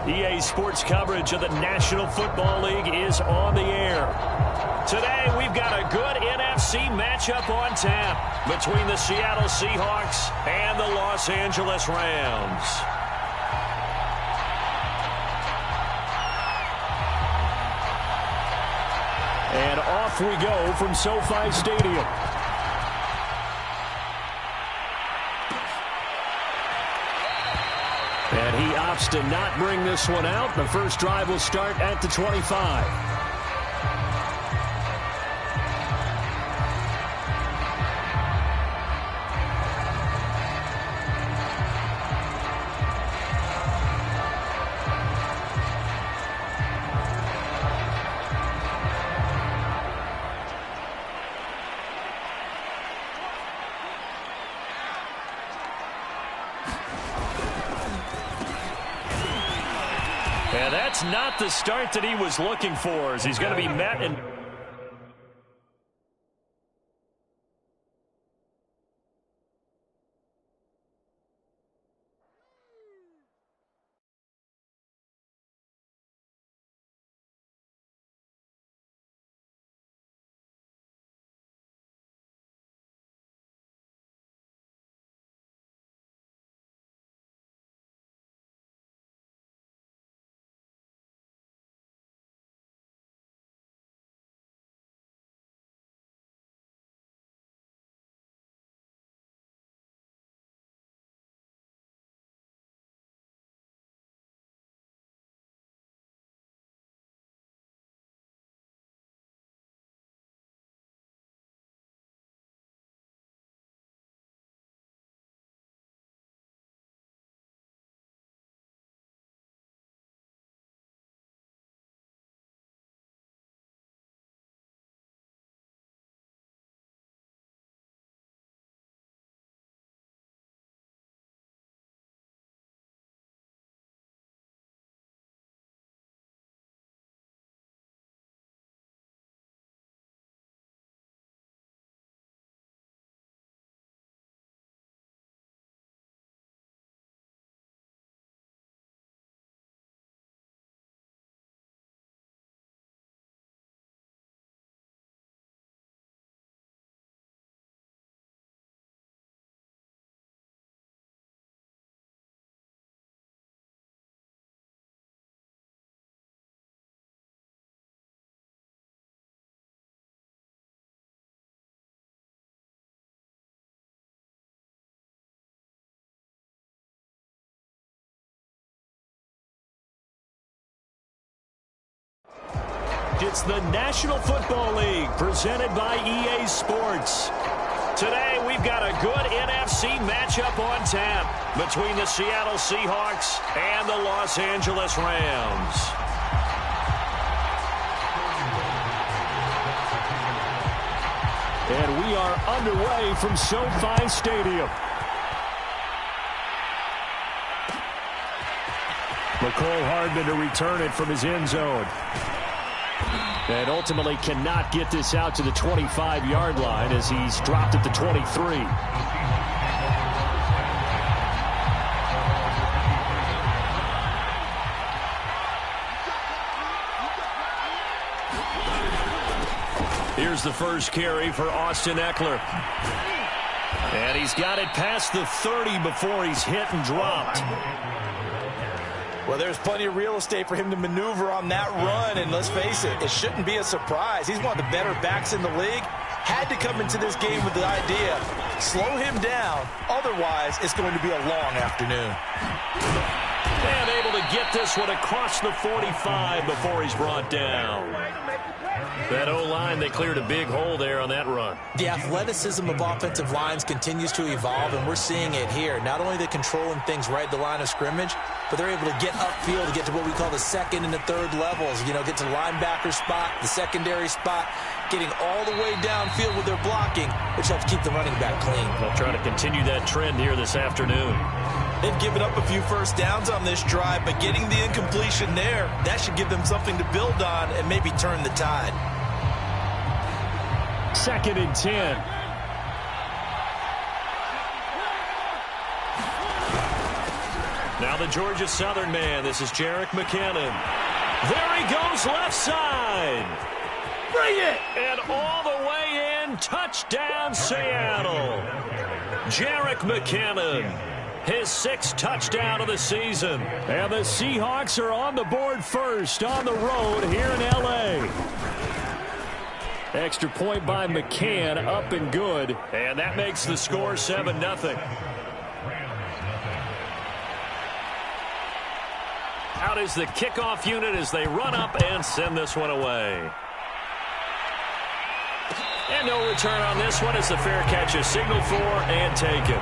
EA Sports coverage of the National Football League is on the air. Today, we've got a good NFC matchup on tap between the Seattle Seahawks and the Los Angeles Rams. And off we go from SoFi Stadium. And he opts to not bring this one out. The first drive will start at the 25. And that's not the start that he was looking for, as he's going to be met and... It's the National Football League presented by EA Sports. Today, we've got a good NFC matchup on tap between the Seattle Seahawks and the Los Angeles Rams. And we are underway from SoFi Stadium. McCole Hardman to return it from his end zone. And ultimately cannot get this out to the 25-yard line as he's dropped at the 23. Here's the first carry for Austin Eckler. And he's got it past the 30 before he's hit and dropped. Well, there's plenty of real estate for him to maneuver on that run, and let's face it, it shouldn't be a surprise. He's one of the better backs in the league. Had to come into this game with the idea, slow him down, otherwise it's going to be a long afternoon. And able to get this one across the 45 before he's brought down. That O-line, they cleared a big hole there on that run. The athleticism of offensive lines continues to evolve, and we're seeing it here. Not only they're controlling things right at the line of scrimmage, but they're able to get upfield to get to what we call the second and the third levels. You know, get to the linebacker spot, the secondary spot, getting all the way downfield with their blocking, which helps keep the running back clean. They'll try to continue that trend here this afternoon. They've given up a few first downs on this drive, but getting the incompletion there, that should give them something to build on and maybe turn the tide. 2nd and 10. Now the Georgia Southern man. This is Jerick McKinnon. There he goes left side. Bring it! And all the way in. Touchdown, Seattle. Jerick McKinnon. His 6th touchdown of the season. And the Seahawks are on the board first on the road here in L.A. Extra point by McCann, up and good. And that makes the score 7-0. Out is the kickoff unit as they run up and send this one away. And no return on this one as the fair catch is signaled for and taken.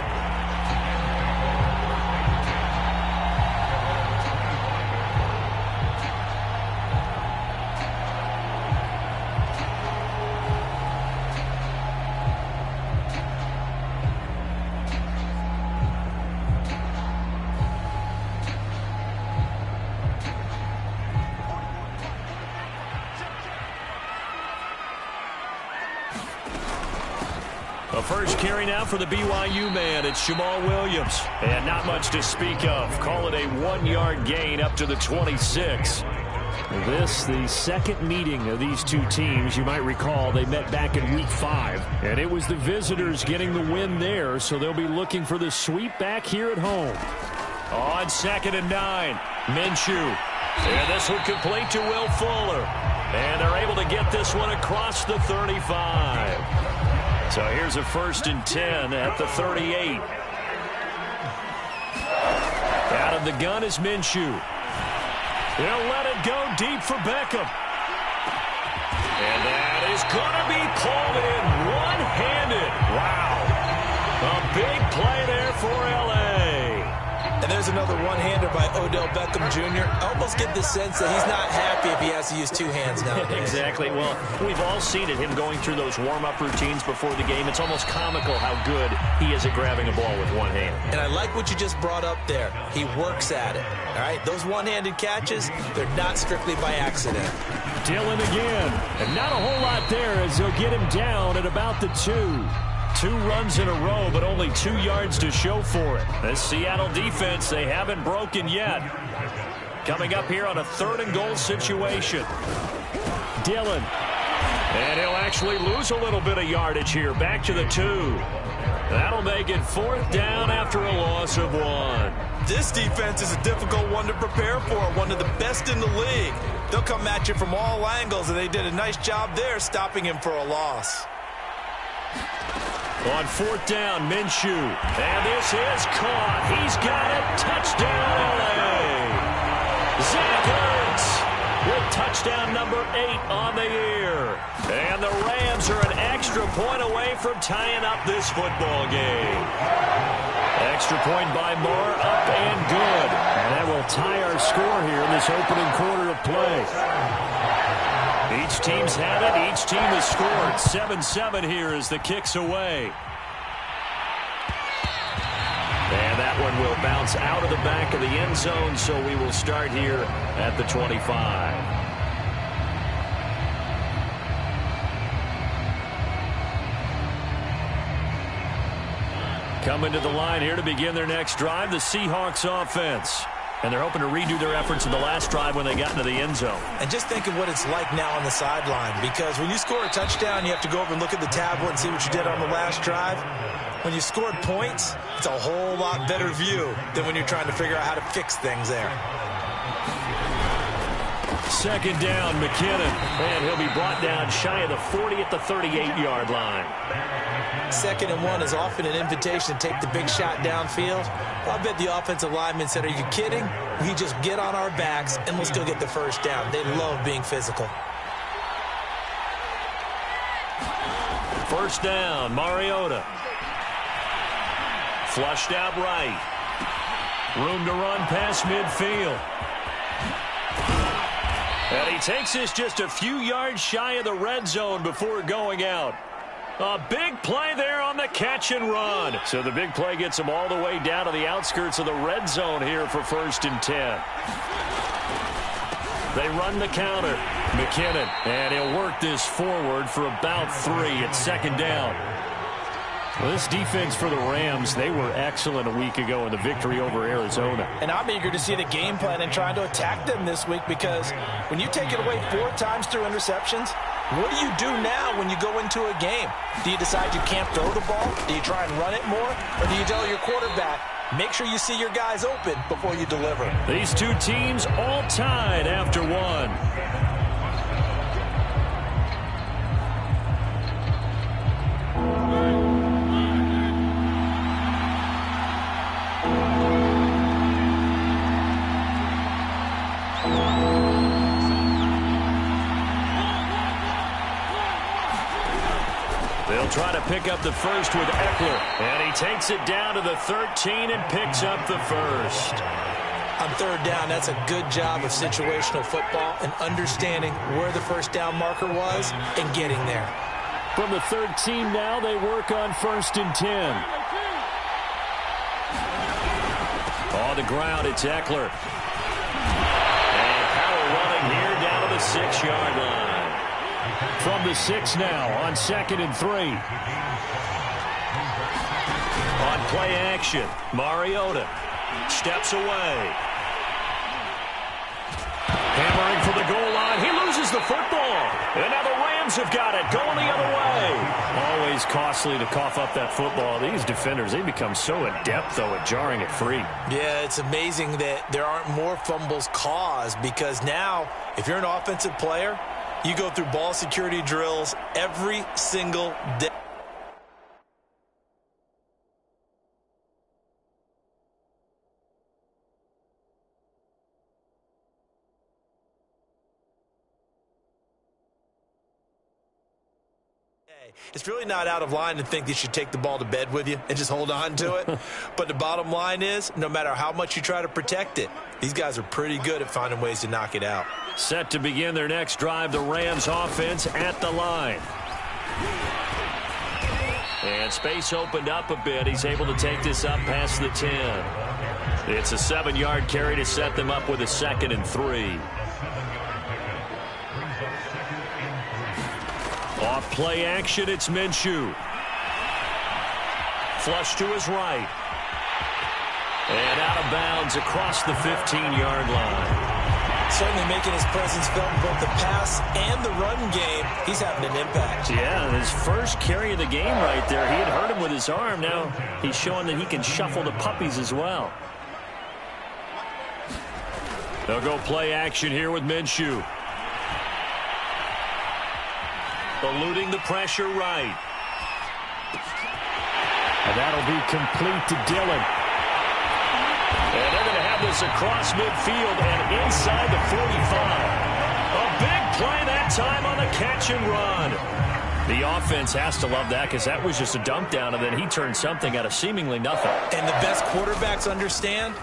A first carry now for the BYU man. It's Jamal Williams. And not much to speak of. Call it a 1-yard gain up to the 26. This, the second meeting of these two teams. You might recall they met back in week 5. And it was the visitors getting the win there. So they'll be looking for the sweep back here at home. On 2nd and 9. Minshew. And this one complete to Will Fuller. And they're able to get this one across the 35. So here's a 1st and 10 at the 38. Out of the gun is Minshew. They'll let it go deep for Beckham. And that is going to be pulled in one-handed. Wow. A big play there for L.A. And there's another one-hander by Odell Beckham Jr. I almost get the sense that he's not happy if he has to use 2 hands nowadays. Exactly. Well, we've all seen it, him going through those warm-up routines before the game. It's almost comical how good he is at grabbing a ball with one hand. And I like what you just brought up there. He works at it. All right, those one-handed catches, they're not strictly by accident. Dillon again. And not a whole lot there as they'll get him down at about the 2. 2 runs in a row, but only 2 yards to show for it. The Seattle defense, they haven't broken yet. Coming up here on a 3rd and goal situation. Dillon. And he'll actually lose a little bit of yardage here. Back to the 2. That'll make it 4th down after a loss of 1. This defense is a difficult one to prepare for. One of the best in the league. They'll come at you from all angles, and they did a nice job there stopping him for a loss. On 4th down, Minshew. And this is caught. He's got it. Touchdown, L.A. Zach Ertz with touchdown number 8 on the year. And the Rams are an extra point away from tying up this football game. Extra point by Moore, up and good. And that will tie our score here in this opening quarter of play. Each team's had it. Each team has scored. 7-7 here as the kick's away. And that one will bounce out of the back of the end zone, so we will start here at the 25. Coming to the line here to begin their next drive, the Seahawks offense. And they're hoping to redo their efforts in the last drive when they got into the end zone. And just think of what it's like now on the sideline, because when you score a touchdown, you have to go over and look at the tablet and see what you did on the last drive. When you scored points, it's a whole lot better view than when you're trying to figure out how to fix things there. 2nd down, McKinnon. And he'll be brought down shy of the 40 at the 38-yard line. 2nd and 1 is often an invitation to take the big shot downfield. Well, I bet the offensive lineman said, are you kidding? We just get on our backs and let's go get the 1st down. They love being physical. 1st down, Mariota. Flushed out right. Room to run past midfield. And he takes this just a few yards shy of the red zone before going out. A big play there on the catch and run. So the big play gets him all the way down to the outskirts of the red zone here for 1st and 10. They run the counter. McKinnon, and he'll work this forward for about 3 at 2nd down. Well, this defense for the Rams, they were excellent a week ago in the victory over Arizona. And I'm eager to see the game plan and trying to attack them this week, because when you take it away 4 times through interceptions, what do you do now when you go into a game? Do you decide you can't throw the ball? Do you try and run it more? Or do you tell your quarterback, make sure you see your guys open before you deliver? These two teams all tied after one. They'll try to pick up the first with Eckler. And he takes it down to the 13 and picks up the first. On third down, that's a good job of situational football and understanding where the first down marker was and getting there. From the 13 now, they work on 1st and 10. On the ground, it's Eckler. And power running here down to the 6-yard line. From the 6 now on 2nd and 3. On play action, Mariota steps away. Hammering for the goal line. He loses the football. And now the Rams have got it, going the other way. Always costly to cough up that football. These defenders, they become so adept, though, at jarring it free. Yeah, it's amazing that there aren't more fumbles caused, because now, if you're an offensive player, you go through ball security drills every single day. It's really not out of line to think you should take the ball to bed with you and just hold on to it. But the bottom line is, no matter how much you try to protect it, these guys are pretty good at finding ways to knock it out. Set to begin their next drive, the Rams offense at the line. And space opened up a bit. He's able to take this up past the 10. It's a 7-yard carry to set them up with a 2nd and 3. Off play action, it's Minshew. Flush to his right. And out of bounds across the 15-yard line. Certainly making his presence felt in both the pass and the run game. He's having an impact. Yeah, his first carry of the game right there. He had hurt him with his arm. Now he's showing that he can shuffle the puppies as well. They'll go play action here with Minshew. Eluding the pressure right. And that'll be complete to Dillon. And they're going to have this across midfield and inside the 45. A big play that time on the catch and run. The offense has to love that, because that was just a dump down, and then he turned something out of seemingly nothing. And the best quarterbacks understand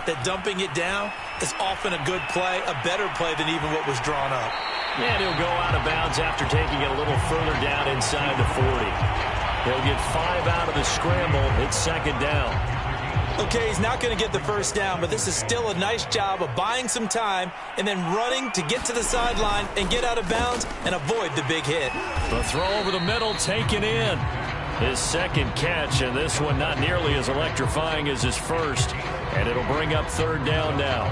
that dumping it down is often a good play, a better play than even what was drawn up. And he'll go out of bounds after taking it a little further down inside the 40. He'll get 5 out of the scramble. It's 2nd down. Okay, he's not going to get the first down, but this is still a nice job of buying some time and then running to get to the sideline and get out of bounds and avoid the big hit. The throw over the middle taken in. His 2nd catch, and this one not nearly as electrifying as his first. And it'll bring up 3rd down now.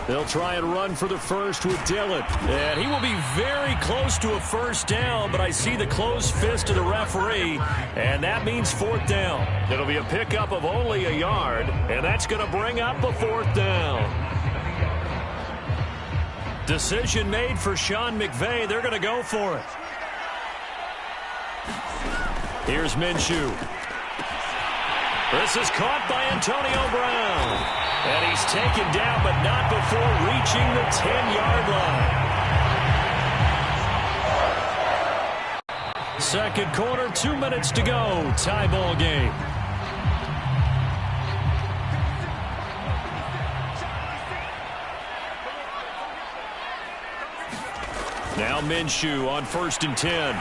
They'll try and run for the first with Dillon. And he will be very close to a first down, but I see the closed fist of the referee, and that means 4th down. It'll be a pickup of only a yard, and that's going to bring up a 4th down. Decision made for Sean McVay. They're going to go for it. Here's Minshew. This is caught by Antonio Brown. And he's taken down, but not before reaching the 10-yard line. Second quarter, 2 minutes to go. Tie ball game. Now Minshew on 1st and 10.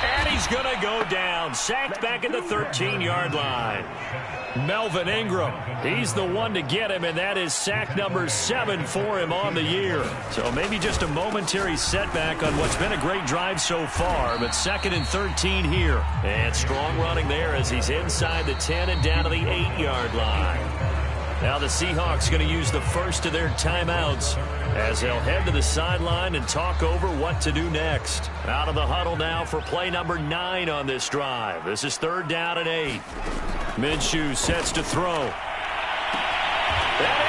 And he's he's going to go down. Sacked back at the 13-yard line. Melvin Ingram, he's the one to get him, and that is sack number 7 for him on the year. So maybe just a momentary setback on what's been a great drive so far, but 2nd and 13 here. And strong running there as he's inside the 10 and down to the 8-yard line. Now the Seahawks going to use the first of their timeouts as they'll head to the sideline and talk over what to do next. Out of the huddle now for play number 9 on this drive. This is 3rd down and 8. Minshew sets to throw. And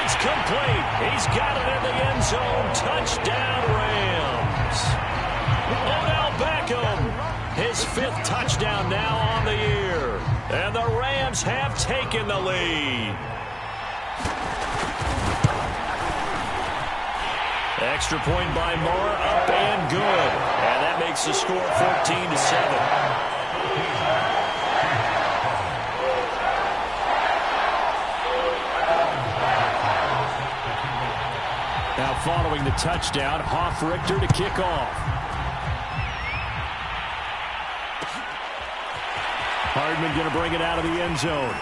it's complete. He's got it in the end zone. Touchdown, Rams. Odell Beckham, his 5th touchdown now on the year. And the Rams have taken the lead. Extra point by Moore, up and good. And that makes the score 14-7. Now following the touchdown, Hoff-Richter to kick off. Hardman going to bring it out of the end zone.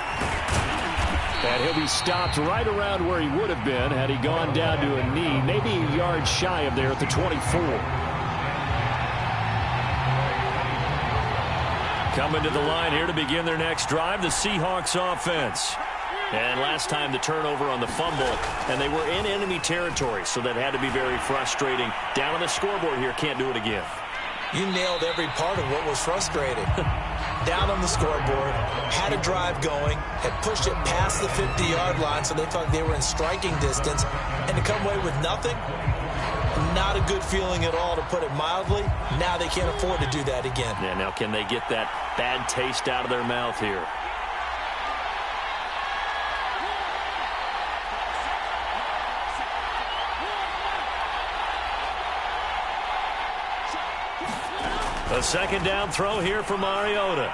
And he'll be stopped right around where he would have been had he gone down to a knee, maybe a yard shy of there at the 24. Coming to the line here to begin their next drive, the Seahawks offense. And last time the turnover on the fumble, and they were in enemy territory, so that had to be very frustrating. Down on the scoreboard here, can't do it again. You nailed every part of what was frustrating. Down on the scoreboard, had a drive going, had pushed it past the 50-yard line, so they thought they were in striking distance, and to come away with nothing, not a good feeling at all, to put it mildly. Now they can't afford to do that again. Yeah, now can they get that bad taste out of their mouth here? A 2nd down throw here for Mariota.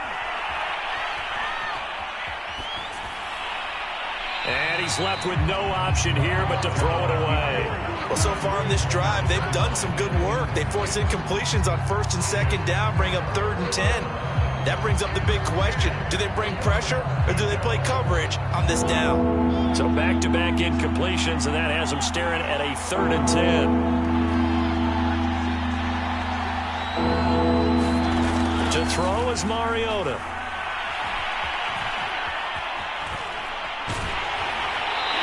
And he's left with no option here but to throw it away. Well, so far in this drive, they've done some good work. They force incompletions on 1st and 2nd down, bring up 3rd and 10. That brings up the big question. Do they bring pressure or do they play coverage on this down? So back-to-back incompletions, and that has them staring at a 3rd and 10. To throw is Mariota.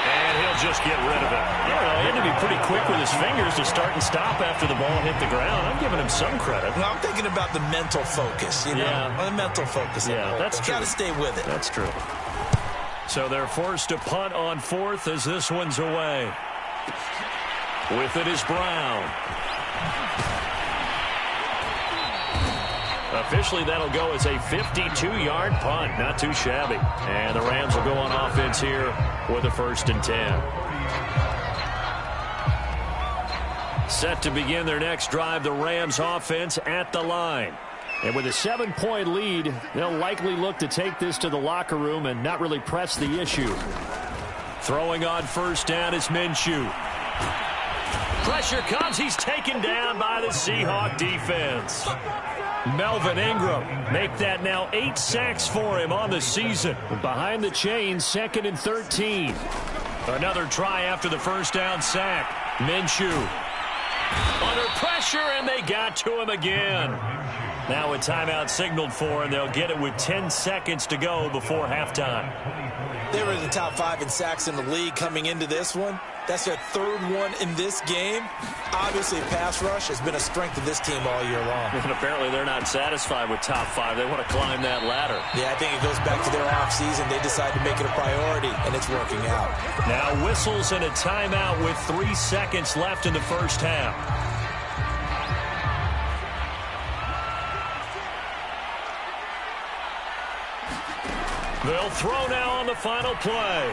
And he'll just get rid of it. You know, he had to be pretty quick with his fingers to start and stop after the ball hit the ground. I'm giving him some credit. Well, I'm thinking about the mental focus, you know. Yeah. The mental focus. Yeah, that's true. Got to stay with it. That's true. So they're forced to punt on 4th as this one's away. With it is Brown. Officially, that'll go as a 52-yard punt. Not too shabby. And the Rams will go on offense here with a 1st and 10. Set to begin their next drive, the Rams offense at the line. And with a 7-point lead, they'll likely look to take this to the locker room and not really press the issue. Throwing on 1st down is Minshew. Pressure comes. He's taken down by the Seahawk defense. Melvin Ingram, make that now 8 sacks for him on the season. Behind the chains, 2nd and 13. Another try after the 1st down sack. Minshew under pressure, and they got to him again. Now a timeout signaled for, and they'll get it with 10 seconds to go before halftime. They were in the top 5 in sacks in the league coming into this one. That's their 3rd one in this game. Obviously, pass rush has been a strength of this team all year long. And apparently they're not satisfied with top 5. They want to climb that ladder. Yeah, I think it goes back to their offseason. They decided to make it a priority, and it's working out. Now whistles and a timeout with 3 seconds left in the 1st half. They'll throw now on the final play.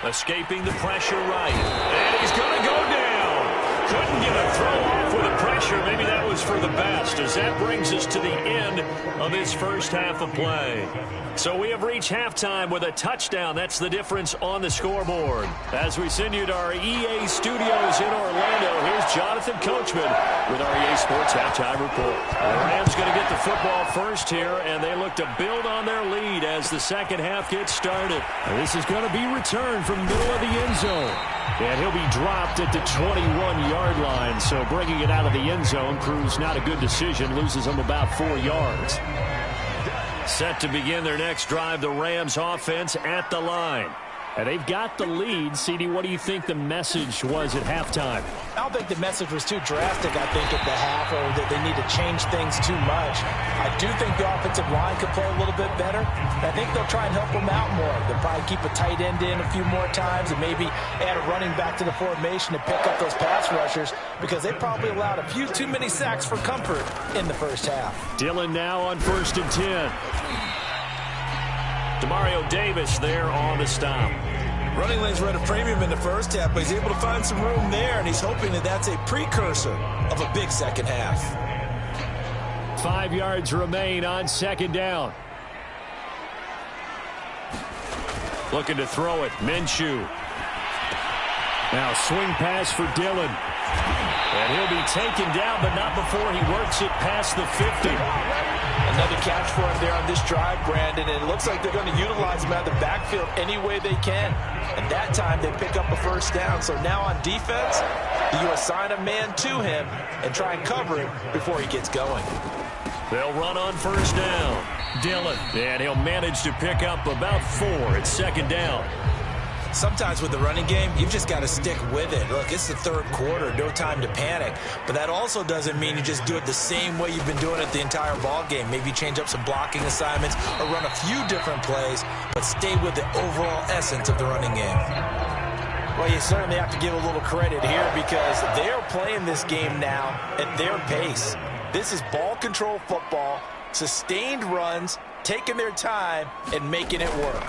Escaping the pressure right. And he's going to go down. Couldn't get a throw off with the pressure. Maybe that was for the best, as that brings us to the end of this first half of play. So we have reached halftime with a touchdown. That's the difference on the scoreboard. As we send you to our EA studios in Orlando, here's Jonathan Coachman with our EA Sports Halftime Report. The Rams going to get the football first here, and they look to build on their lead as the second half gets started. And this is going to be returned from the middle of the end zone. And he'll be dropped at the 21-yard line. So bringing it out of the end zone proves not a good decision. Loses him about 4 yards. Set to begin their next drive, the Rams offense at the line. And they've got the lead. CD, what do you think the message was at halftime? I don't think the message was too drastic, I think, at the half, or that they need to change things too much. I do think the offensive line could play a little bit better. I think they'll try and help them out more. They'll probably keep a tight end in a few more times and maybe add a running back to the formation to pick up those pass rushers, because they probably allowed a few too many sacks for comfort in the first half. Dillon now on 1st and 10. Demario Davis there on the stop. Running lanes were at a premium in the first half, but he's able to find some room there, and he's hoping that that's a precursor of a big second half. 5 yards remain on 2nd down. Looking to throw it, Minshew. Now swing pass for Dillon. And he'll be taken down, but not before he works it past the 50. Another catch for him there on this drive, Brandon, and it looks like they're going to utilize him out of the backfield any way they can. And that time they pick up a first down. So now on defense, you assign a man to him and try and cover him before he gets going. They'll run on 1st down. Dillon, and he'll manage to pick up about 4 at 2nd down. Sometimes with the running game, you've just got to stick with it. Look, it's the 3rd quarter, no time to panic. But that also doesn't mean you just do it the same way you've been doing it the entire ball game. Maybe change up some blocking assignments or run a few different plays, but stay with the overall essence of the running game. Well, you certainly have to give a little credit here, because they're playing this game now at their pace. This is ball control football, sustained runs, taking their time, and making it work.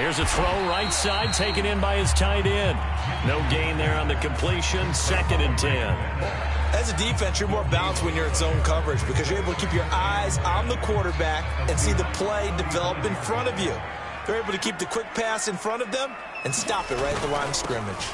Here's a throw right side, taken in by his tight end. No gain there on the completion, 2nd and 10. As a defense, you're more balanced when you're in zone coverage, because you're able to keep your eyes on the quarterback and see the play develop in front of you. They're able to keep the quick pass in front of them and stop it right at the line of scrimmage.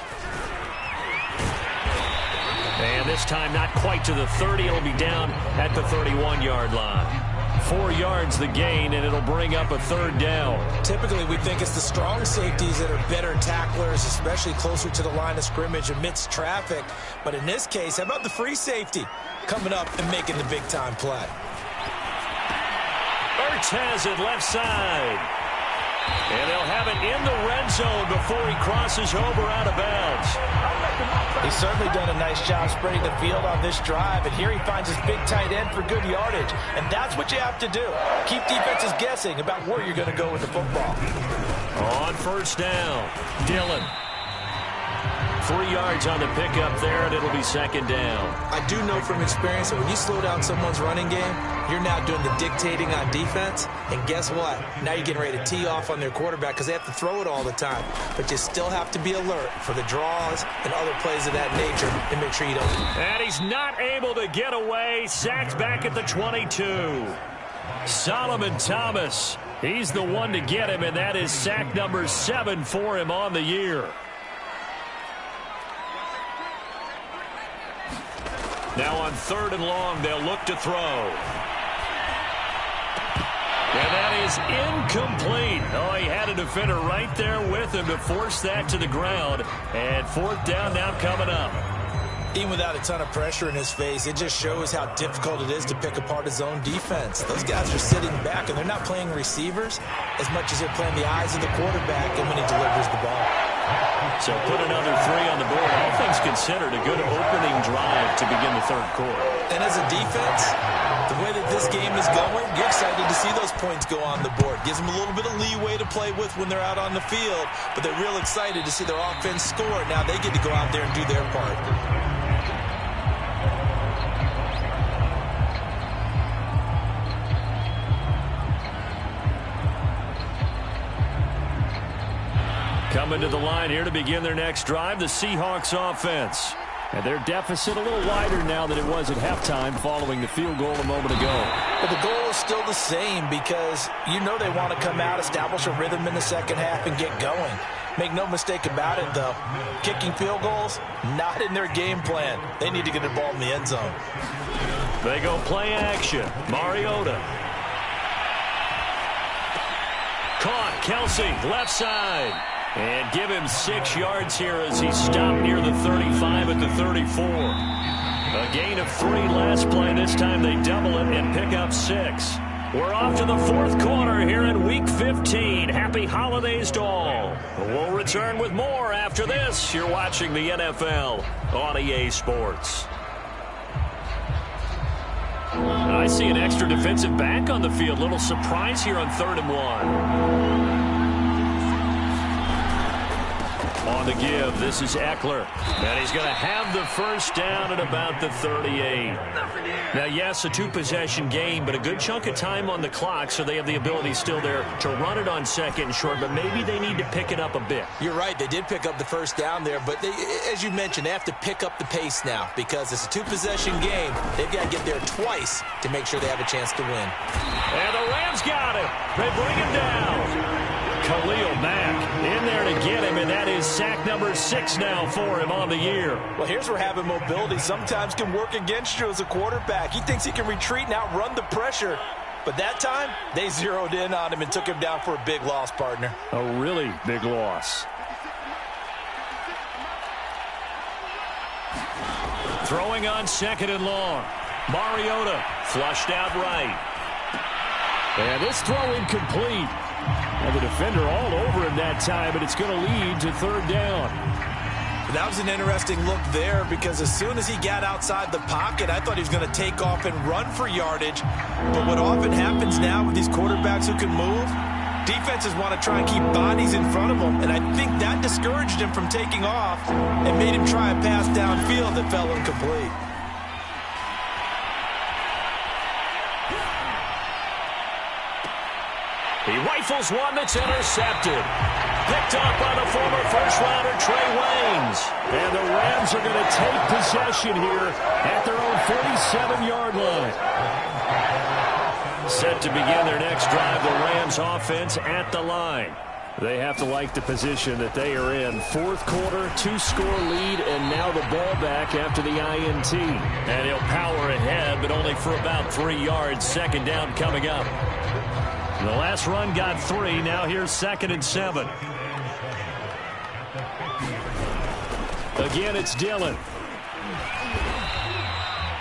And this time not quite to the 30. It'll be down at the 31-yard line. 4 yards the gain, and it'll bring up a 3rd down. Typically, we think it's the strong safeties that are better tacklers, especially closer to the line of scrimmage amidst traffic. But in this case, how about the free safety coming up and making the big-time play? Ertz has it left side. And they'll have it in the red zone before he crosses over out of bounds. He's certainly done a nice job spreading the field on this drive, and here he finds his big tight end for good yardage. And that's what you have to do. Keep defenses guessing about where you're going to go with the football. On 1st down, Dillon. 3 yards on the pickup there, and it'll be 2nd down. I do know from experience that when you slow down someone's running game, you're now doing the dictating on defense. And guess what? Now you're getting ready to tee off on their quarterback, because they have to throw it all the time. But you still have to be alert for the draws and other plays of that nature and make sure you don't. And he's not able to get away. Sacked back at the 22. Solomon Thomas, he's the one to get him, and that is sack number 7 for him on the year. Now on 3rd and long, they'll look to throw. And that is incomplete. Oh, he had a defender right there with him to force that to the ground. And 4th down now coming up. Even without a ton of pressure in his face, it just shows how difficult it is to pick apart his own defense. Those guys are sitting back, and they're not playing receivers as much as they're playing the eyes of the quarterback and when he delivers the ball. So put another 3 on the board. All things considered, a good opening drive to begin the 3rd quarter. And as a defense, the way that this game is going, you're excited to see those points go on the board. Gives them a little bit of leeway to play with when they're out on the field, but they're real excited to see their offense score. Now they get to go out there and do their part. Coming to the line here to begin their next drive, the Seahawks offense. And their deficit a little wider now than it was at halftime following the field goal a moment ago. But the goal is still the same because you know they want to come out, establish a rhythm in the second half, and get going. Make no mistake about it, though. Kicking field goals, not in their game plan. They need to get the ball in the end zone. They go play action. Mariota. Caught. Kelsey, left side. And give him 6 yards here as he stopped near the 35 at the 34. A gain of 3 last play. This time they double it and pick up 6. We're off to the 4th quarter here in Week 15. Happy holidays to all. We'll return with more after this. You're watching the NFL on EA Sports. I see an extra defensive back on the field. Little surprise here on 3rd and 1. On the give, this is Eckler. And he's going to have the first down at about the 38. Now, yes, a 2-possession game, but a good chunk of time on the clock, so they have the ability still there to run it on 2nd and short, but maybe they need to pick it up a bit. You're right. They did pick up the first down there, but they, as you mentioned, they have to pick up the pace now because it's a 2-possession game. They've got to get there twice to make sure they have a chance to win. And the Rams got him. They bring him down. Khalil Mack in there to get him, and that is sack number 6 now for him on the year. Well, here's where having mobility sometimes can work against you as a quarterback. He thinks he can retreat and outrun the pressure. But that time, they zeroed in on him and took him down for a big loss, partner. A really big loss. Throwing on 2nd and long. Mariota flushed out right. And this throw incomplete. And the defender all over him that time, but it's going to lead to 3rd down. That was an interesting look there because as soon as he got outside the pocket, I thought he was going to take off and run for yardage. But what often happens now with these quarterbacks who can move, defenses want to try and keep bodies in front of them, and I think that discouraged him from taking off and made him try a pass downfield that fell incomplete. He rifles one that's intercepted. Picked up by the former first-rounder Trey Waynes. And the Rams are going to take possession here at their own 47-yard line. Set to begin their next drive, the Rams offense at the line. They have to like the position that they are in. 4th quarter, 2-score lead, and now the ball back after the INT. And he'll power ahead, but only for about 3 yards. 2nd down coming up. The last run got 3. Now here's 2nd and 7. Again, it's Dillon.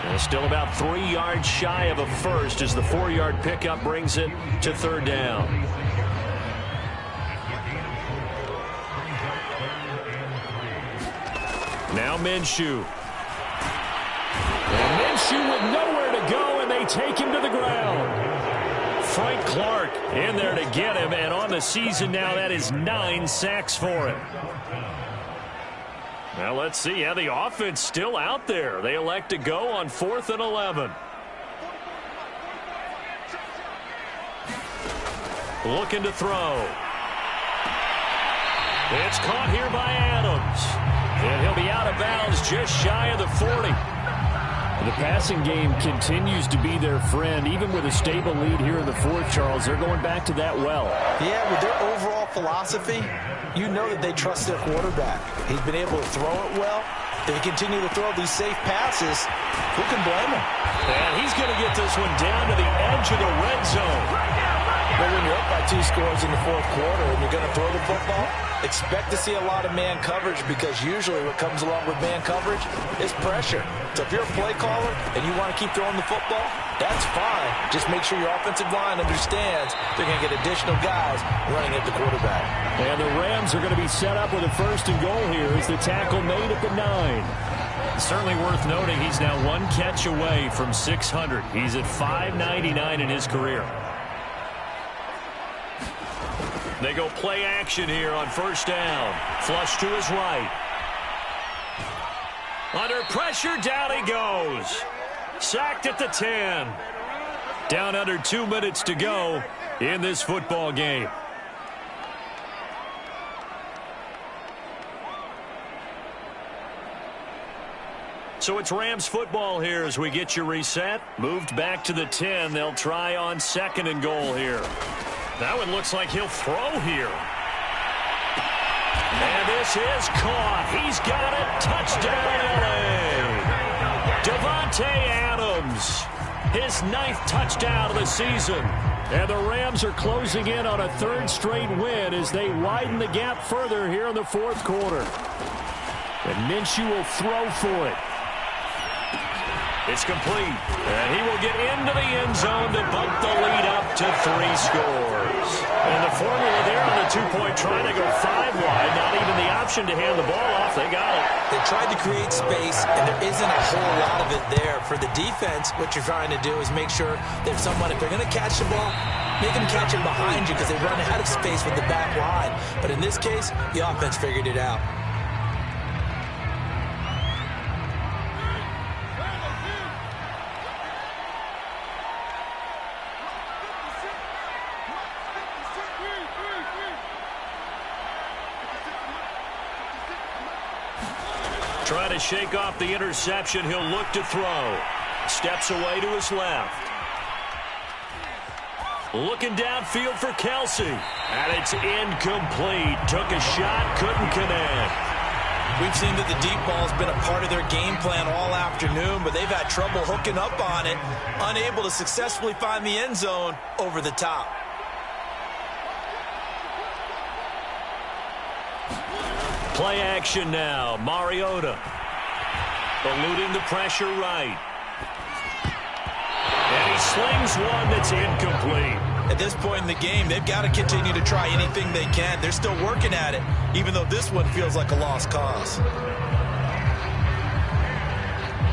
And still about 3 yards shy of a first as the 4-yard pickup brings it to 3rd down. Now Minshew. And Minshew with nowhere to go, and they take him to the ground. Frank Clark in there to get him, and on the season now, that is 9 sacks for him. Now let's see how the offense still out there. They elect to go on 4th and 11. Looking to throw. It's caught here by Adams. And he'll be out of bounds just shy of the 40. The passing game continues to be their friend. Even with a stable lead here in the 4th, Charles, they're going back to that well. Yeah, with their overall philosophy, you know that they trust their quarterback. He's been able to throw it well. If he continue to throw these safe passes, who can blame him? And he's going to get this one down to the edge of the red zone. But when you're up by 2 scores in the 4th quarter and you're going to throw the football, expect to see a lot of man coverage because usually what comes along with man coverage is pressure. So if you're a play caller and you want to keep throwing the football, that's fine. Just make sure your offensive line understands they're going to get additional guys running at the quarterback. And the Rams are going to be set up with a 1st and goal here as the tackle made at the 9. Certainly worth noting he's now 1 catch away from 600. He's at 599 in his career. They go play action here on 1st down. Flush to his right. Under pressure, down he goes. Sacked at the 10. Down under 2 minutes to go in this football game. So it's Rams football here as we get you reset. Moved back to the 10. They'll try on 2nd and goal here. That one looks like he'll throw here. And this is caught. He's got it. Touchdown, L.A. Davante Adams, his 9th touchdown of the season. And the Rams are closing in on a 3rd straight win as they widen the gap further here in the 4th quarter. And Minshew will throw for it. It's complete. And he will get into the end zone to bump the lead up to 3 scores. And the formula there on the 2-point try to go 5 wide. Not even the option to hand the ball off. They got it. They tried to create space, and there isn't a whole lot of it there. For the defense, what you're trying to do is make sure that if they're going to catch the ball, make them catch it behind you because they run out of space with the back line. But in this case, the offense figured it out. Trying to shake off the interception. He'll look to throw. Steps away to his left. Looking downfield for Kelsey. And it's incomplete. Took a shot, couldn't connect. We've seen that the deep ball has been a part of their game plan all afternoon, but they've had trouble hooking up on it. Unable to successfully find the end zone over the top. Play action now. Mariota. Eluding the pressure right. And he slings one that's incomplete. At this point in the game, they've got to continue to try anything they can. They're still working at it, even though this one feels like a lost cause.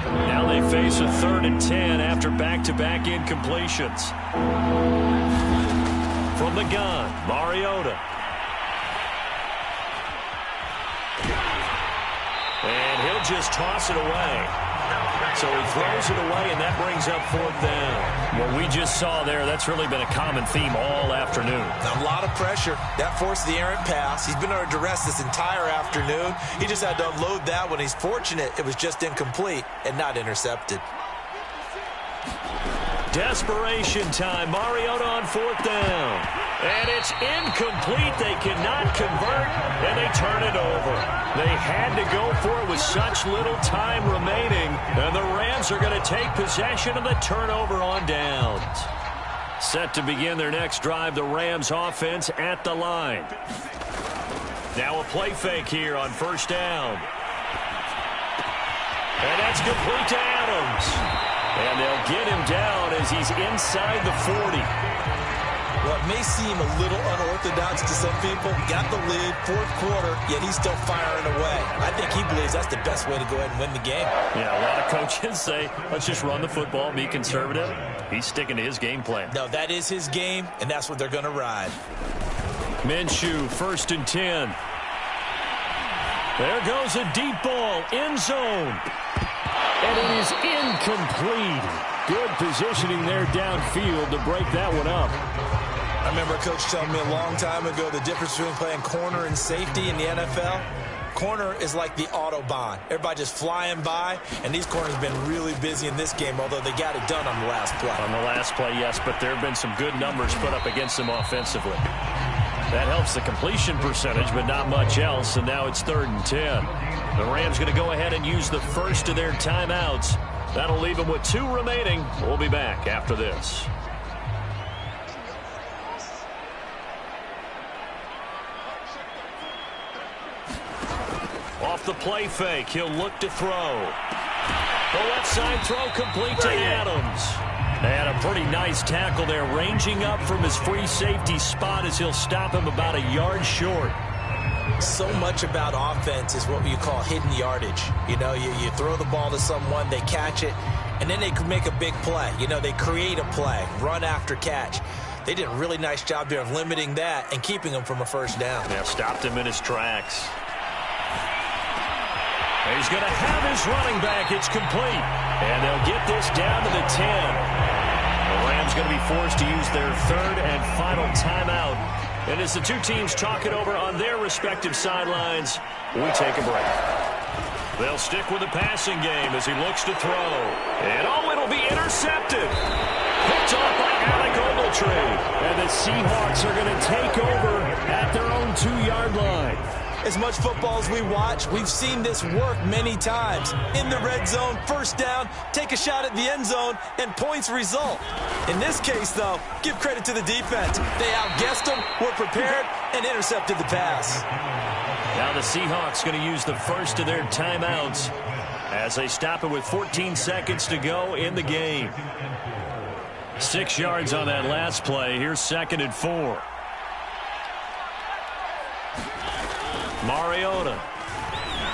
Now they face a 3rd and 10 after back-to-back incompletions. From the gun, Mariota. And he'll just toss it away. So he throws it away, and that brings up 4th down. What we just saw there, that's really been a common theme all afternoon. A lot of pressure. That forced the errant pass. He's been under duress this entire afternoon. He just had to unload that one. He's fortunate it was just incomplete and not intercepted. Desperation time. Mariota on 4th down. And it's incomplete. They cannot convert, and they turn it over. They had to go for it with such little time remaining, and the Rams are going to take possession of the turnover on downs. Set to begin their next drive, the Rams offense at the line. Now a play fake here on 1st down. And that's complete to Adams. And they'll get him down as he's inside the 40. Well, it may seem a little unorthodox to some people. Got the lead, 4th quarter, yet he's still firing away. I think he believes that's the best way to go ahead and win the game. Yeah, a lot of coaches say, let's just run the football, be conservative. He's sticking to his game plan. No, that is his game, and that's what they're going to ride. Minshew, 1st and 10. There goes a deep ball, end zone. And it is incomplete. Good positioning there downfield to break that one up. I remember a coach telling me a long time ago the difference between playing corner and safety in the NFL. Corner is like the Autobahn. Everybody just flying by, and these corners have been really busy in this game, although they got it done on the last play. On the last play, yes, but there have been some good numbers put up against them offensively. That helps the completion percentage, but not much else, and now it's 3rd and 10. The Rams going to go ahead and use the first of their timeouts. That'll leave them with 2 remaining. We'll be back after this. Off the play fake, he'll look to throw. The left side throw complete to Adams. And a pretty nice tackle there, ranging up from his free safety spot as he'll stop him about a yard short. So much about offense is what you call hidden yardage. You know, you throw the ball to someone, they catch it, and then they can make a big play. You know, they create a play, run after catch. They did a really nice job there of limiting that and keeping him from a 1st down. Yeah, stopped him in his tracks. He's going to have his running back. It's complete. And they'll get this down to the 10. The Rams going to be forced to use their 3rd and final timeout. And as the 2 teams talk it over on their respective sidelines, we take a break. They'll stick with the passing game as he looks to throw. And it'll be intercepted. Picked off by Alec Ogletree. And the Seahawks are going to take over at their own 2-yard line. As much football as we watch, we've seen this work many times. In the red zone, first down, take a shot at the end zone, and points result. In this case, though, give credit to the defense. They outguessed them, were prepared, and intercepted the pass. Now the Seahawks going to use the first of their timeouts as they stop it with 14 seconds to go in the game. 6 yards on that last play. Here's 2nd and 4. Mariota.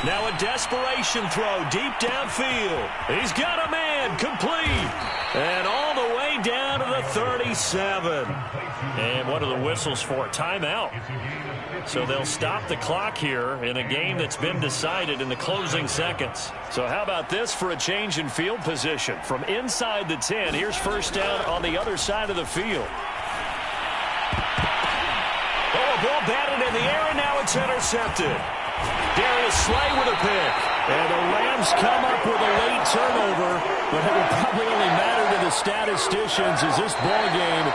Now a desperation throw deep downfield. He's got a man complete. And all the way down to the 37. And what are the whistles for? Timeout. So they'll stop the clock here in a game that's been decided in the closing seconds. So how about this for a change in field position? From inside the 10, here's first down on the other side of the field. Oh, a ball batted in the air, and now it's intercepted. Darius Slay with a pick. And the Rams come up with a late turnover, but it will probably only matter to the statisticians as this ball game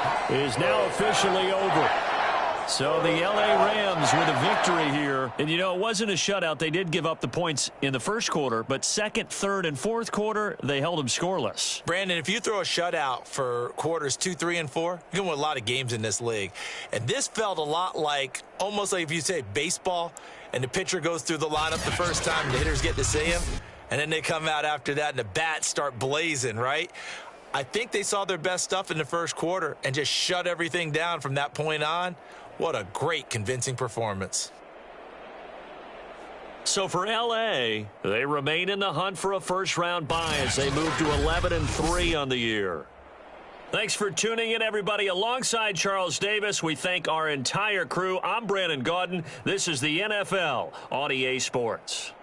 is now officially over. So the L.A. Rams with a victory here. And, you know, it wasn't a shutout. They did give up the points in the first quarter, but second, third, and fourth quarter, they held them scoreless. Brandon, if you throw a shutout for quarters 2, 3, and 4, you're going to win a lot of games in this league. And this felt a lot like, almost like if you say baseball, and the pitcher goes through the lineup the first time, and the hitters get to see him, and then they come out after that, and the bats start blazing, right? I think they saw their best stuff in the first quarter and just shut everything down from that point on. What a great, convincing performance. So for L.A., they remain in the hunt for a first-round bye as they move to 11-3 on the year. Thanks for tuning in, everybody. Alongside Charles Davis, we thank our entire crew. I'm Brandon Gaudin. This is the NFL on EA Sports.